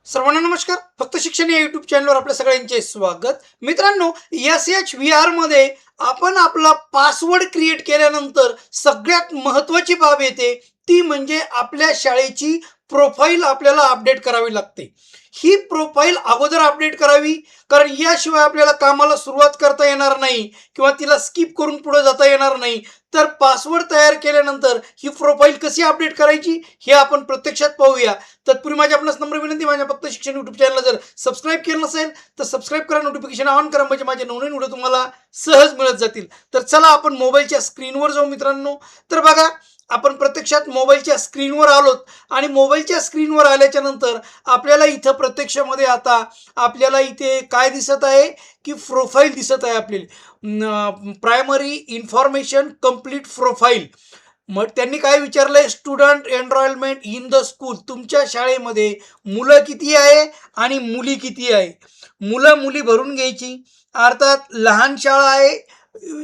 सर्वांना नमस्कार. फक्त शिक्षण या यूट्यूब चॅनलवर आपल्या सगळ्यांचे स्वागत. मित्रांनो, SHVR मध्ये आपण आपला पासवर्ड क्रिएट केल्यानंतर सगळ्यात महत्त्वाची बाब येते ती म्हणजे आपल्या शाळेची प्रोफाईल आपल्याला अपडेट करावी लागते. ही प्रोफाईल अगोदर अपडेट करावी, कारण याशिवाय आपल्याला कामाला सुरुवात करता येणार नाही किंवा तिला स्किप करून पुढे जाता येणार नाही. तर पासवर्ड तयार केल्यानंतर ही प्रोफाईल कशी अपडेट करायची हे आपण प्रत्यक्षात पाहूया. तत्पूर्वी माझी आपणास नम्र विनंती, माझ्या फक्त शिक्षण यूट्यूब चॅनलला जर सबस्क्राईब केलं नसेल तर सबस्क्राईब करा, नोटिफिकेशन ऑन करा, म्हणजे माझे नवनवीन व्हिडिओ तुम्हाला सहज मिळत जातील. तर चला आपण मोबाईलच्या स्क्रीनवर जाऊ मित्रांनो. तर बघा, आपण प्रत्यक्षात मोबाईलच्या स्क्रीनवर आलोत आणि मोबाईलच्या स्क्रीनवर आल्याच्या नंतर आपल्याला इथं प्रत्यक्षामध्ये आता आपल्याला इथे काय दिसत आहे की प्रोफाईल दिसत आहे आपली. Primary information complete profile. मग त्यांनी काय विचारलंय, student enrolment in the school. तुमच्या शाळेमध्ये मुलं किती आहे आणि मुली किती आहे. मुलं मुली भरून घ्यायची, अर्थात लहान शाळा आहे.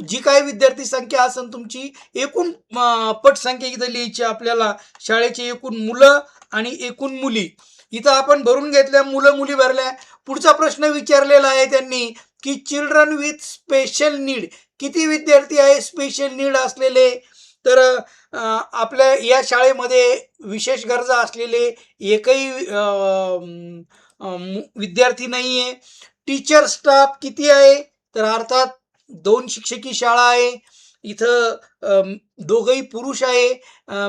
जी काही विद्यार्थी संख्या असेल तुमची एकूण पटसंख्या इथं लिहायची आपल्याला. शाळेचे एकूण मुलं आणि एकूण मुली इथं आपण भरून घेतल्या, मुलं मुली भरल्या. पुढचा प्रश्न विचारलेला आहे त्यांनी की चिल्ड्रन विथ स्पेशल नीड. किती विद्यार्थी आहे स्पेशल नीड असलेले. तर आपल्या या शाळेमध्ये विशेष गरजा असलेले एकही विद्यार्थी नाही आहे. टीचर स्टाफ किती आहे, तर अर्थात 2 शिक्षकी शाळा आहे. इथं दोघंही पुरुष आहे,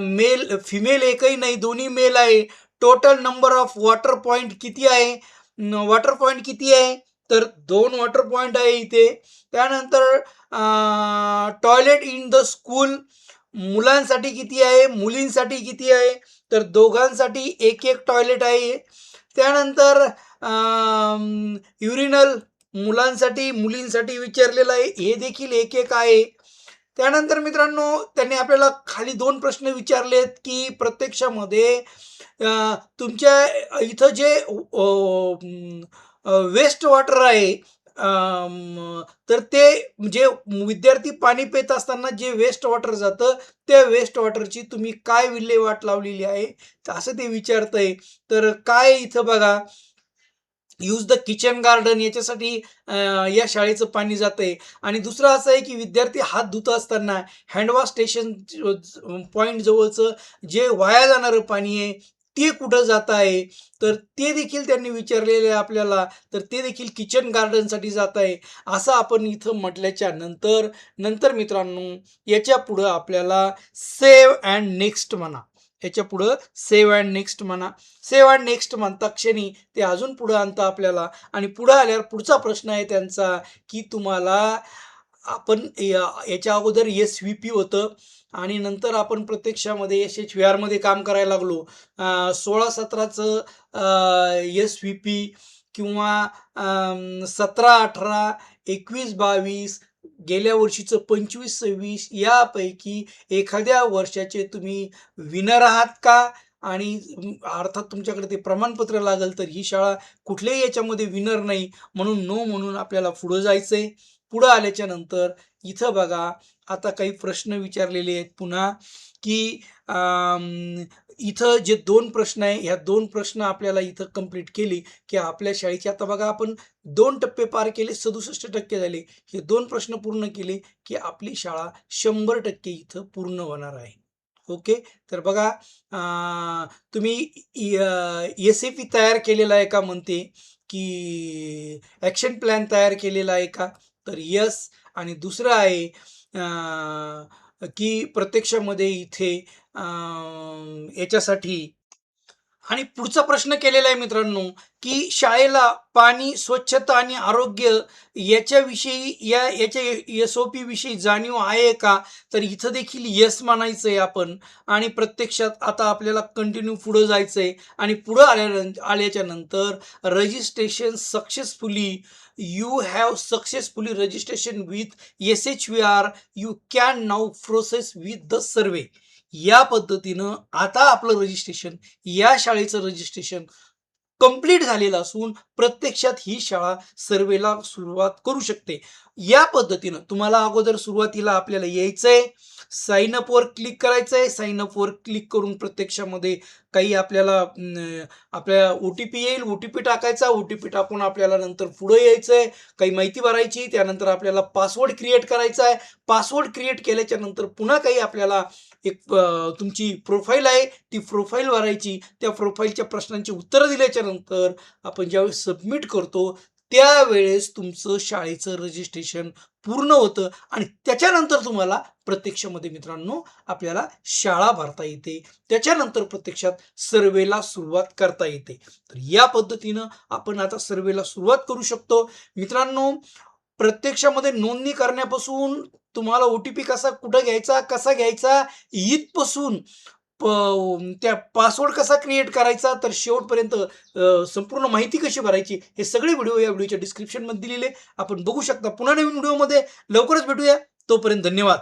मेल फिमेल एकही नाही, दोन्ही मेल आहे. Total number of water point किती आहे, वॉटर पॉईंट किती आहे, तर 2 वॉटर पॉईंट आहे इथे. त्यानंतर टॉयलेट इन द स्कूल मुलांसाठी किती आहे, मुलींसाठी किती आहे, तर दोघांसाठी एक एक टॉयलेट आहे. त्यानंतर युरिनल मुलांसाठी मुलींसाठी विचारलेलं आहे, हे देखील एक एक आहे. त्यानंतर मित्रांनो त्यांनी आपल्याला खाली 2 प्रश्न विचारलेत की प्रत्यक्षामध्ये तुमच्या इथं जे वेस्ट वॉटर आहे, तर ते जे विद्यार्थी पाणी पित असताना जे वेस्ट वॉटर जातं त्या वेस्ट वॉटरची तुम्ही काय विल्हेवाट लावलेली आहे, असं ते विचारतंय. तर काय इथं बघा, यूज द किचन गार्डन याच्यासाठी या शाळेचं पाणी जातंय. आणि दुसरं असं आहे की विद्यार्थी हात धुत असताना हँडवॉश स्टेशन पॉईंट जवळचं जे वाया जाणारं पाणी आहे ते कुठं जात आहे, तर ते देखील त्यांनी विचारलेलं आहे आपल्याला. तर ते देखील किचन गार्डनसाठी जात आहे असं आपण इथं म्हटल्याच्या नंतर नंतर मित्रांनो याच्या पुढं आपल्याला सेव्ह अँड नेक्स्ट म्हणा. याच्या पुढं सेव्ह अँड नेक्स्ट म्हणा. सेव्ह अँड नेक्स्ट म्हणता क्षणी ते अजून पुढं आणतं आपल्याला. आणि पुढं आल्यावर पुढचा प्रश्न आहे त्यांचा की तुम्हाला आपण याच्या अगोदर SVP होतं आणि नंतर आपण प्रत्यक्षामध्ये SHVR मध्ये काम करायला लागलो. 16-17चं SVP किंवा 17-18, 21-22, गेल्या वर्षीचं 25-26 यापैकी एखाद्या वर्षाचे तुम्ही विनर आहात का, आणि अर्थात तुमच्याकडे ते प्रमाणपत्र लागेल. तर ही शाळा कुठल्याही याच्यामध्ये विनर नाही, म्हणून नो म्हणून आपल्याला पुढं जायचंय. पुढं आल्याच्या नंतर इथं बघा आता काही प्रश्न विचारलेले आहेत पुन्हा की इथं जे 2 प्रश्न आहे, ह्या 2 प्रश्न आपल्याला इथं कंप्लीट केली की आपल्या शाळेची आता बघा आपण 2 टप्पे पार केले, 67% झाले. हे 2 प्रश्न पूर्ण केले की आपली शाळा 100% इथं पूर्ण होणार आहे. ओके. तर बघा, तुम्ही SAP तयार केलेला आहे का म्हणते, की ॲक्शन प्लॅन तयार केलेला आहे का, तर यस. आणि दुसरं आहे की प्रत्यक्षामध्ये इथे याच्यासाठी आणि पुढचा प्रश्न केलेला आहे मित्रांनो की शाळेला पाणी, स्वच्छता आणि आरोग्य याच्याविषयी याच्या SOP विषयी जाणीव आहे का, तर इथं देखील यस म्हणायचं आहे आपण. आणि प्रत्यक्षात आता आपल्याला कंटिन्यू पुढं जायचं आहे. आणि पुढं आल्याच्या नंतर registration successfully, you have successfully registration with SHVR, you can now process with the survey. या पद्धतीनं आता आपलं रजिस्ट्रेशन, या शाळेचं रजिस्ट्रेशन कंप्लीट झालेला असून प्रत्यक्षात ही शाळा सर्वेला सुरुवात करू शकते. या पद्धतीनं तुम्हाला अगोदर सुरुवातीला आपल्याला यायचंय, साइन अपवर क्लिक करायचंय. साइन अपवर क्लिक करून प्रत्यक्षामध्ये काही आपल्याला आपल्या ओ-टी-पी येईल. ओ-टी-पी टाकायचा. ओ-टी-पी टाकून आपल्याला नंतर पुढे यायचंय. काही माहिती भरायची. त्यानंतर आपल्याला पासवर्ड क्रिएट करायचा आहे. पासवर्ड क्रिएट केल्याच्या नंतर पुन्हा काही आपल्याला एक तुमची प्रोफाईल आहे, ती प्रोफाईल भरायची. त्या प्रोफाईलच्या प्रश्नांची उत्तरं दिल्याच्या नंतर आपण ज्यावेळेस सबमिट करतो, त्यावेळेस तुमचं शाळेचं रजिस्ट्रेशन पूर्ण होतं आणि त्याच्यानंतर तुम्हाला प्रत्यक्षामध्ये मित्रांनो आपल्याला शाळा भरता येते. त्याच्यानंतर प्रत्यक्षात सर्व्हेला सुरुवात करता येते. तर या पद्धतीनं आपण आता सर्व्हेला सुरुवात करू शकतो. मित्रांनो, प्रत्यक्षामध्ये नोंदणी करण्यापासून तुम्हाला ओ-टी-पी कुठं घ्यायचा, कसा घ्यायचा, इथपासून प त्या पासवर्ड कसा क्रिएट करायचा, तर शेवटपर्यंत संपूर्ण माहिती कशी भरायची, हे सगळे व्हिडिओ या व्हिडिओच्या डिस्क्रिप्शनमध्ये दिलेले आपण बघू शकता. पुन्हा नवीन व्हिडिओमध्ये लवकरच भेटूया. तोपर्यंत धन्यवाद.